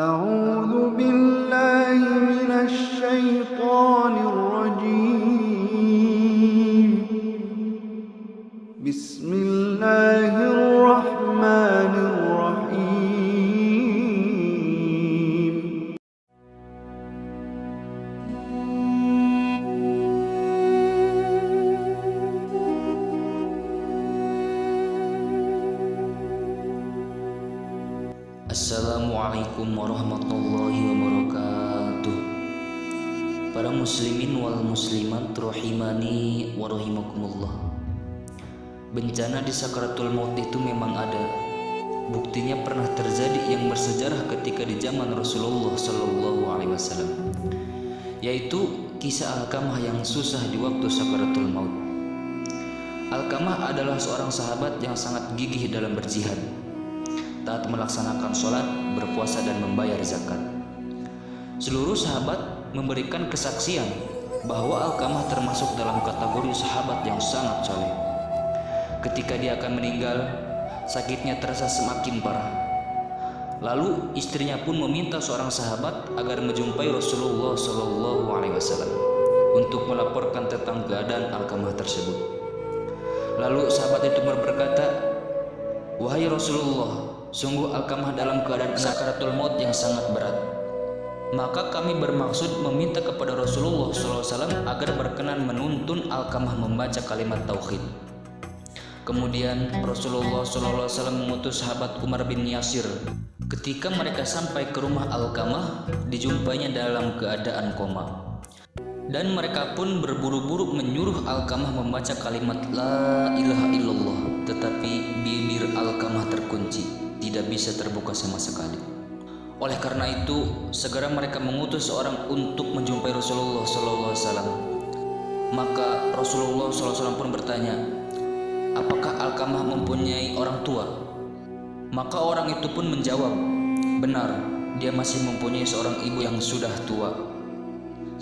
أعوذ بالله من الشيطان الرجيم. بسم الله الرحمن الرحيم. Assalamualaikum warahmatullahi wabarakatuh. Para muslimin wal muslimat rahimani wa rahimakumullah. Bencana di sakaratul maut itu memang ada. Buktinya pernah terjadi yang bersejarah ketika di zaman Rasulullah sallallahu alaihi wasallam, yaitu kisah Alqamah yang susah di waktu sakaratul maut. Alqamah adalah seorang sahabat yang sangat gigih dalam berjihad, taat melaksanakan sholat, berpuasa, dan membayar zakat. Seluruh sahabat memberikan kesaksian bahwa Alqamah termasuk dalam kategori sahabat yang sangat soleh. Ketika dia akan meninggal, sakitnya terasa semakin parah. Lalu istrinya pun meminta seorang sahabat agar menjumpai Rasulullah SAW untuk melaporkan tentang keadaan Alqamah tersebut. Lalu sahabat itu berkata, "Wahai Rasulullah, sungguh Alqamah dalam keadaan sakaratul maut yang sangat berat. Maka kami bermaksud meminta kepada Rasulullah SAW agar berkenan menuntun Alqamah membaca kalimat tauhid." Kemudian Rasulullah SAW mengutus sahabat Umar bin Yasir. Ketika mereka sampai ke rumah Alqamah, dijumpainya dalam keadaan koma. Dan mereka pun berburu-buru menyuruh Alqamah membaca kalimat La ilaha illallah, tetapi bibir Alqamah terkunci, tidak bisa terbuka sama sekali. Oleh karena itu, segera mereka mengutus seorang untuk menjumpai Rasulullah SAW. Maka Rasulullah SAW pun bertanya, "Apakah Alqamah mempunyai orang tua?" Maka orang itu pun menjawab, "Benar, dia masih mempunyai seorang ibu yang sudah tua."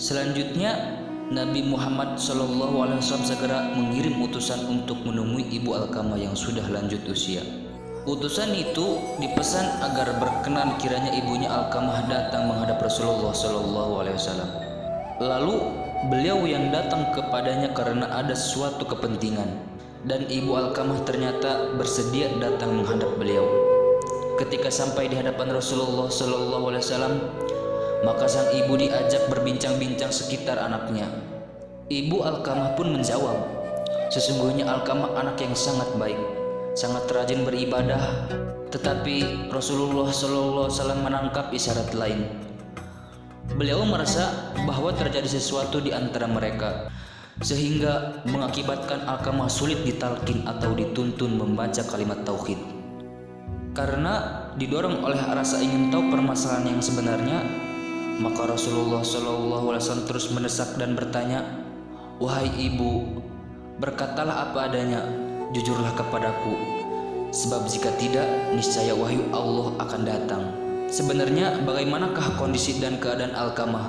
Selanjutnya, Nabi Muhammad SAW segera mengirim utusan untuk menemui ibu Alqamah yang sudah lanjut usia. Utusan itu dipesan agar berkenan kiranya ibunya Alqamah datang menghadap Rasulullah SAW. Lalu beliau yang datang kepadanya karena ada suatu kepentingan, dan ibu Alqamah ternyata bersedia datang menghadap beliau. Ketika sampai di hadapan Rasulullah SAW, maka sang ibu diajak berbincang-bincang sekitar anaknya. Ibu Alqamah pun menjawab, "Sesungguhnya Alqamah anak yang sangat baik, sangat rajin beribadah." Tetapi Rasulullah SAW menangkap isyarat lain. Beliau merasa bahwa terjadi sesuatu di antara mereka, sehingga mengakibatkan Alqamah sulit ditalkin atau dituntun membaca kalimat tauhid. Karena didorong oleh rasa ingin tahu permasalahan yang sebenarnya, maka Rasulullah SAW terus mendesak dan bertanya, "Wahai ibu, berkatalah apa adanya, jujurlah kepadaku, sebab jika tidak, niscaya wahyu Allah akan datang. Sebenarnya bagaimanakah kondisi dan keadaan Alqamah?"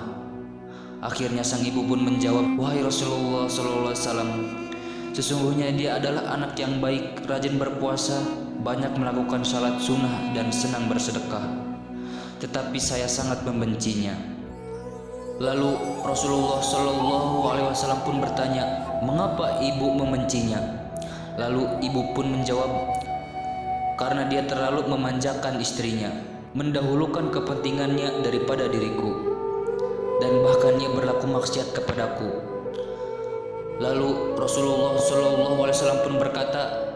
Akhirnya sang ibu pun menjawab, "Wahai Rasulullah SAW, sesungguhnya dia adalah anak yang baik, rajin berpuasa, banyak melakukan salat sunnah dan senang bersedekah. Tetapi saya sangat membencinya." Lalu Rasulullah SAW pun bertanya, "Mengapa ibu membencinya?" Lalu ibu pun menjawab, "Karena dia terlalu memanjakan istrinya, mendahulukan kepentingannya daripada diriku, dan bahkan ia berlaku maksiat kepadaku." Lalu Rasulullah SAW pun berkata,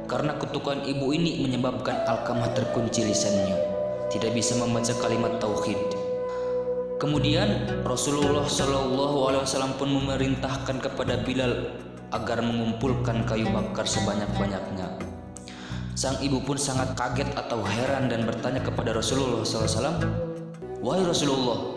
"Karena kutukan ibu ini menyebabkan Alqamah terkunci lisannya, tidak bisa membaca kalimat tauhid." Kemudian Rasulullah SAW pun memerintahkan kepada Bilal agar mengumpulkan kayu bakar sebanyak-banyaknya. Sang ibu pun sangat kaget atau heran dan bertanya kepada Rasulullah SAW, "Wahai Rasulullah,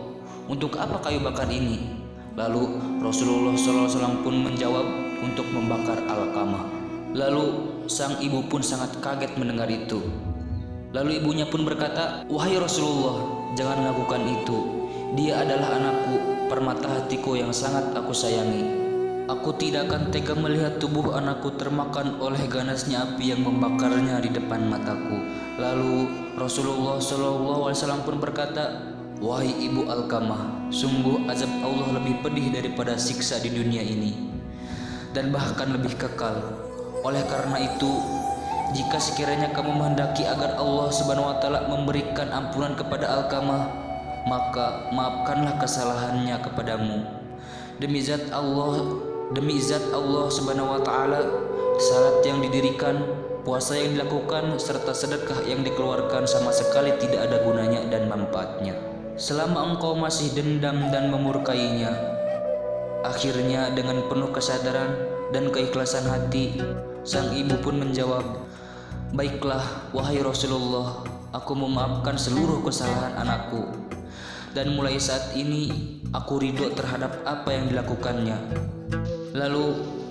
untuk apa kayu bakar ini?" Lalu Rasulullah SAW pun menjawab, "Untuk membakar Alqamah." Lalu sang ibu pun sangat kaget mendengar itu. Lalu ibunya pun berkata, "Wahai Rasulullah, jangan lakukan itu. Dia adalah anakku, permata hatiku yang sangat aku sayangi. Aku tidak akan tega melihat tubuh anakku termakan oleh ganasnya api yang membakarnya di depan mataku." Lalu Rasulullah SAW pun berkata, "Wahai ibu Alqamah, sungguh azab Allah lebih pedih daripada siksa di dunia ini, dan bahkan lebih kekal. Oleh karena itu, jika sekiranya kamu menghendaki agar Allah Subhanahu wa taala memberikan ampunan kepada Alqamah, maka maafkanlah kesalahannya kepadamu. Demi zat Allah Subhanahu wa taala, salat yang didirikan, puasa yang dilakukan, serta sedekah yang dikeluarkan sama sekali tidak ada gunanya dan manfaatnya selama engkau masih dendam dan memurkainya." Akhirnya dengan penuh kesadaran dan keikhlasan hati, sang ibu pun menjawab, "Baiklah, wahai Rasulullah, aku memaafkan seluruh kesalahan anakku, dan mulai saat ini aku ridho terhadap apa yang dilakukannya." Lalu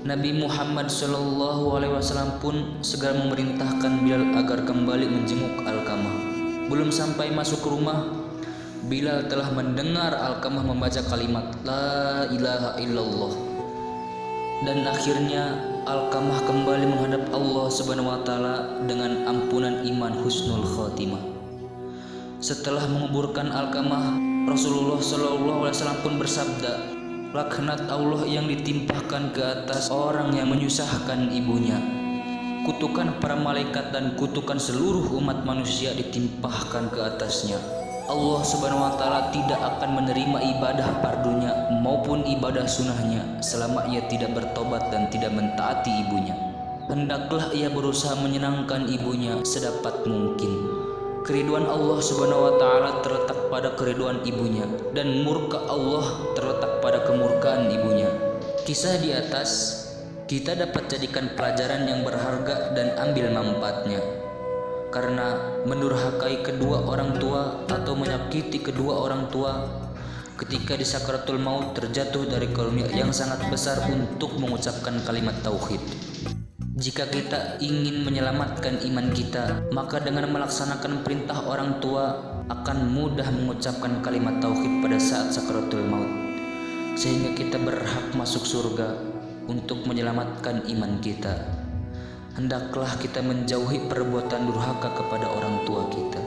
Nabi Muhammad SAW pun segera memerintahkan Bilal agar kembali menjenguk Alqamah. Belum sampai masuk ke rumah, Bilal telah mendengar Alqamah membaca kalimat La ilaha illallah. Dan akhirnya Alqamah kembali menghadap Allah Subhanahu wa taala dengan ampunan iman husnul khotimah. Setelah menguburkan Alqamah, Rasulullah SAW pun bersabda, "Laknat Allah yang ditimpahkan ke atas orang yang menyusahkan ibunya. Kutukan para malaikat dan kutukan seluruh umat manusia ditimpahkan ke atasnya. Allah Subhanahu wa taala tidak akan menerima ibadah fardunya maupun ibadah sunnahnya selama ia tidak bertobat dan tidak mentaati ibunya. Hendaklah ia berusaha menyenangkan ibunya sedapat mungkin. Keriduan Allah Subhanahu wa taala terletak pada keriduan ibunya, dan murka Allah terletak pada kemurkaan ibunya." Kisah di atas kita dapat jadikan pelajaran yang berharga dan ambil manfaatnya. Karena mendurhakai kedua orang tua atau menyakiti kedua orang tua ketika di sakaratul maut terjatuh dari karunia yang sangat besar untuk mengucapkan kalimat tauhid. Jika kita ingin menyelamatkan iman kita, maka dengan melaksanakan perintah orang tua akan mudah mengucapkan kalimat tauhid pada saat sakaratul maut, sehingga kita berhak masuk surga untuk menyelamatkan iman kita. Hendaklah kita menjauhi perbuatan durhaka kepada orang tua kita.